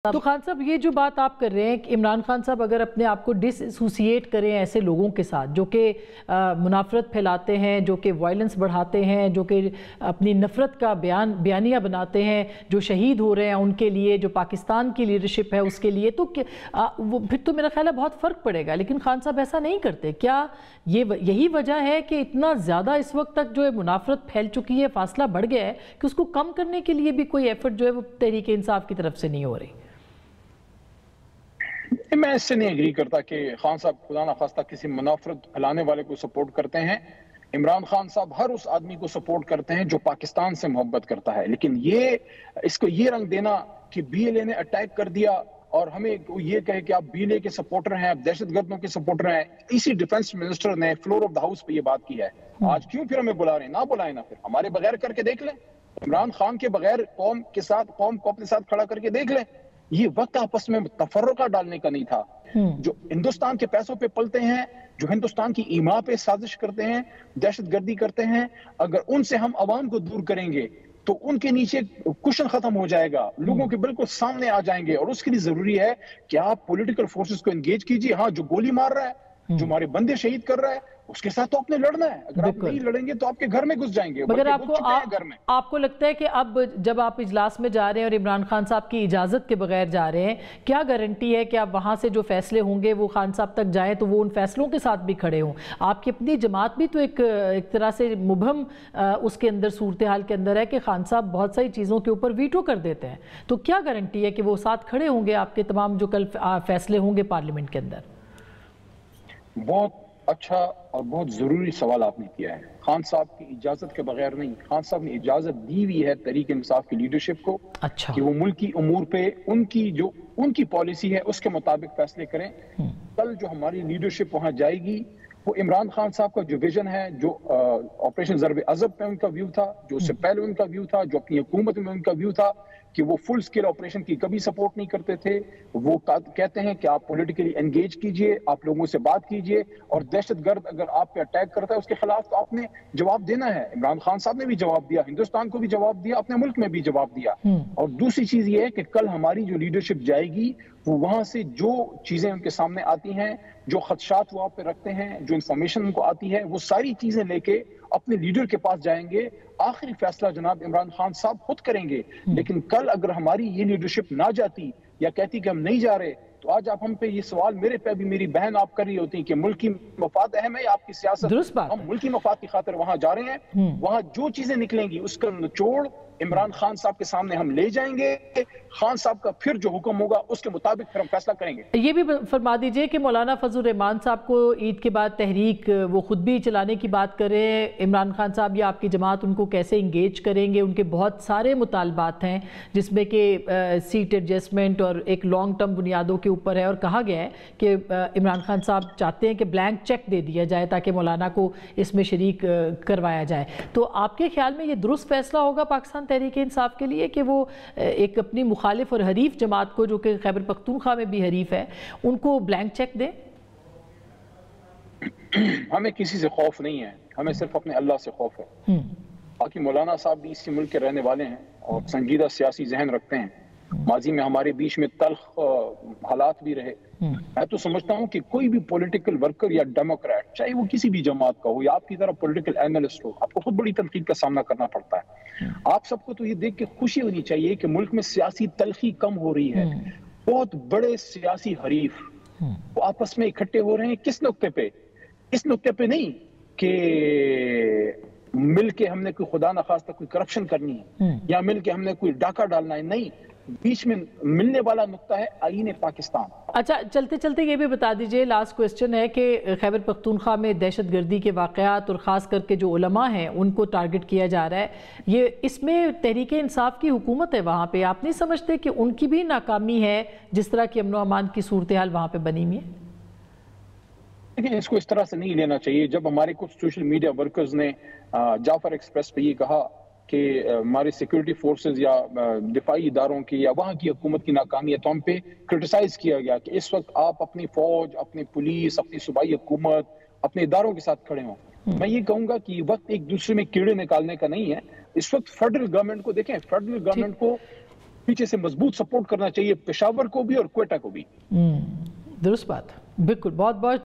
تو خان صاحب یہ جو بات آپ کر رہے ہیں کہ عمران خان صاحب اگر اپنے آپ کو ڈس ایسوسیٹ کریں ایسے لوگوں کے ساتھ جو کہ منافرت پھیلاتے ہیں، جو کہ وائلنس بڑھاتے ہیں، جو کہ اپنی نفرت کا بیانیہ بناتے ہیں، جو شہید ہو رہے ہیں ان کے لیے، جو پاکستان کی لیڈرشپ ہے اس کے لیے، تو پھر تو میرا خیال ہے بہت فرق پڑے گا. لیکن خان صاحب ایسا نہیں کرتے. کیا یہی وجہ ہے کہ اتنا زیادہ اس وقت تک جو ہے منافرت پھیل چکی ہے، فاصلہ بڑھ گیا ہے کہ اس کو کم کرنے کے لیے بھی کوئی ایفرٹ جو ہے وہ تحریک انصاف کی طرف سے نہیں ہو رہی؟ میں اس سے نہیں اگری کرتا کہ خان صاحب خدا نخواستہ کسی منافرت پھیلانے والے کو سپورٹ کرتے ہیں. عمران خان صاحب ہر اس آدمی کو سپورٹ کرتے ہیں جو پاکستان سے محبت کرتا ہے. لیکن اس کو یہ رنگ دینا کہ بی ایل اے نے اٹیک کر دیا اور ہمیں یہ کہے کہ آپ بی ایل اے کے سپورٹر ہیں، آپ دہشت گردوں کے سپورٹر ہیں. اسی ڈیفنس منسٹر نے فلور آف دا ہاؤس پہ یہ بات کی ہے. آج کیوں پھر ہمیں بلا رہے ہیں؟ نہ بلائیں نا، پھر ہمارے بغیر کر کے دیکھ لیں. عمران خان کے بغیر قوم کو اپنے ساتھ کھڑا کر کے دیکھ لیں. یہ وقت آپس میں تفرقہ ڈالنے کا نہیں تھا. جو ہندوستان کے پیسوں پہ پلتے ہیں، جو ہندوستان کی ایما پہ سازش کرتے ہیں، دہشت گردی کرتے ہیں، اگر ان سے ہم عوام کو دور کریں گے تو ان کے نیچے کشن ختم ہو جائے گا، لوگوں کے بالکل سامنے آ جائیں گے. اور اس کے لیے ضروری ہے کہ آپ پولیٹیکل فورسز کو انگیج کیجیے. ہاں، جو گولی مار رہا ہے، جو ہمارے بندے شہید کر رہا ہے، اس کے ساتھ تو آپ نے لڑنا ہے. اگر آپ نہیں لڑیں گے تو آپ کے گھر میں گھس جائیں گے. مگر آپ کو لگتا ہے کہ اب جب آپ اجلاس میں جا رہے ہیں اور عمران خان صاحب کی اجازت کے بغیر جا رہے ہیں، کیا گارنٹی ہے کہ آپ وہاں سے جو فیصلے ہوں گے وہ خان صاحب تک جائیں تو وہ ان فیصلوں کے ساتھ بھی کھڑے ہوں؟ آپ کی اپنی جماعت بھی تو ایک طرح سے مبہم اس کے اندر صورتحال کے اندر ہے کہ خان صاحب بہت ساری چیزوں کے اوپر ویٹو کر دیتے ہیں. تو کیا گارنٹی ہے کہ وہ ساتھ کھڑے ہوں گے آپ کے تمام جو کل فیصلے ہوں گے پارلیمنٹ کے اندر؟ بہت اچھا اور بہت ضروری سوال آپ نے کیا ہے. خان صاحب کی اجازت کے بغیر نہیں. خان صاحب نے اجازت دی ہوئی ہے تحریک انصاف کی لیڈرشپ کو کہ وہ ملکی امور پہ ان کی پالیسی ہے اس کے مطابق فیصلے کریں. کل جو ہماری لیڈرشپ وہاں جائے گی، وہ عمران خان صاحب کا جو ویژن ہے، جو آپریشن ضرب عضب پہ ان کا ویو تھا، جو اس سے پہلے ان کا ویو تھا، جو اپنی حکومت میں ان کا ویو تھا کہ وہ فل سکیل آپریشن کی کبھی سپورٹ نہیں کرتے تھے. وہ کہتے ہیں کہ آپ پولیٹیکلی انگیج کیجئے، آپ لوگوں سے بات کیجئے، اور دہشت گرد اگر آپ پہ اٹیک کرتا ہے اس کے خلاف تو آپ نے جواب دینا ہے. عمران خان صاحب نے بھی جواب دیا، ہندوستان کو بھی جواب دیا، اپنے ملک میں بھی جواب دیا. اور دوسری چیز یہ ہے کہ کل ہماری جو لیڈرشپ جائے گی، وہ وہاں سے جو چیزیں ان کے سامنے آتی ہیں، جو خدشات وہ آپ پہ رکھتے ہیں، جو انفارمیشن ان کو آتی ہے، وہ ساری چیزیں لے کے اپنے لیڈر کے پاس جائیں گے. آخری فیصلہ جناب عمران خان صاحب خود کریں گے. لیکن کل اگر ہماری یہ لیڈرشپ نہ جاتی یا کہتی کہ ہم نہیں جا رہے، تو آج آپ ہم پہ یہ سوال میرے پہ بھی میری بہن آپ کر رہی ہوتی کہ ملکی مفاد اہم ہے یا آپ کی سیاست. ہم ملکی مفاد کی خاطر وہاں جا رہے ہیں. وہاں جو چیزیں نکلیں گی اس کا نچوڑ عمران خان صاحب کے سامنے ہم لے جائیں گے. خان صاحب کا پھر جو حکم ہوگا اس کے مطابق پھر ہم فیصلہ کریں گے. یہ بھی فرما دیجئے کہ مولانا فضل الرحمان صاحب کو عید کے بعد تحریک وہ خود بھی چلانے کی بات کر رہے ہیں. عمران خان صاحب یا آپ کی جماعت ان کو کیسے انگیج کریں گے؟ ان کے بہت سارے مطالبات ہیں جس میں کہ سیٹ ایڈجسٹمنٹ اور ایک لانگ ٹرم بنیادوں کے اوپر ہے، اور کہا گیا ہے کہ عمران خان صاحب چاہتے ہیں کہ بلینک چیک دے دیا جائے تاکہ مولانا کو اس میں شریک کروایا جائے. تو آپ کے خیال میں یہ درست فیصلہ ہوگا پاکستان تحریک انصاف کے لیے کہ وہ ایک اپنی مخالف اور حریف جماعت کو، جو کہ خیبر پختونخوا میں بھی حریف ہے، ان کو بلینک چیک دیں؟ ہمیں کسی سے خوف نہیں ہے، ہمیں صرف اپنے اللہ سے خوف ہے. باقی مولانا صاحب بھی اسی ملک کے رہنے والے ہیں اور سنجیدہ سیاسی ذہن رکھتے ہیں. ماضی میں ہمارے بیچ میں تلخ حالات بھی رہے. میں تو سمجھتا ہوں کہ کوئی بھی پولیٹیکل ورکر یا ڈیموکریٹ، چاہے وہ کسی بھی جماعت کا ہو یا آپ کی طرح پولیٹیکل اینالسٹ ہو، آپ کو خود بڑی تنقید کا سامنا کرنا پڑتا ہے. آپ سب کو تو یہ دیکھ کے خوشی ہونی چاہیے کہ ملک میں سیاسی تلخی کم ہو رہی ہے. بہت بڑے سیاسی حریف وہ آپس میں اکٹھے ہو رہے ہیں. کس نقطے پہ؟ اس نقطے پہ نہیں کہ مل کے ہم نے کوئی خدا نخواستہ کوئی کرپشن کرنی ہے یا مل کے ہم نے کوئی ڈاکہ ڈالنا ہے. نہیں، بیچ میں ملنے والا نقطہ ہے آئین پاکستان. اچھا، چلتے چلتے یہ بھی بتا دیجئے، لاسٹ کوئسچن ہے کہ خیبر پختونخوا میں دہشت گردی کے واقعات اور خاص کر کے جو علماء ہیں ان کو ٹارگٹ کیا جا رہا ہے، یہ اس میں تحریک انصاف کی حکومت ہے وہاں پہ، آپ نہیں سمجھتے کہ ان کی بھی ناکامی ہے جس طرح کی امن و امان کی صورتحال وہاں پہ بنی ہوئی ہے؟ لیکن اس کو اس طرح سے نہیں لینا چاہیے. جب ہمارے کچھ سوشل میڈیا ورکرز نے جعفر ایکسپریس پہ یہ کہا کہ ہمارے سیکورٹی فورسز یا دفاعی اداروں کی یا وہاں کی حکومت کی ناکامی ہے، تو ہم پہ کرٹیسائز کیا گیا کہ اس وقت آپ اپنی فوج، اپنی پولیس، اپنی صوبائی حکومت، اپنے اداروں کے ساتھ کھڑے ہوں. میں یہ کہوں گا کہ یہ وقت ایک دوسرے میں کیڑے نکالنے کا نہیں ہے. اس وقت فیڈرل گورنمنٹ کو دیکھیں، فیڈرل گورنمنٹ کو پیچھے سے مضبوط سپورٹ کرنا چاہیے پشاور کو بھی اور کوئٹہ کو بھی. درست بات, بالکل. بہت بہت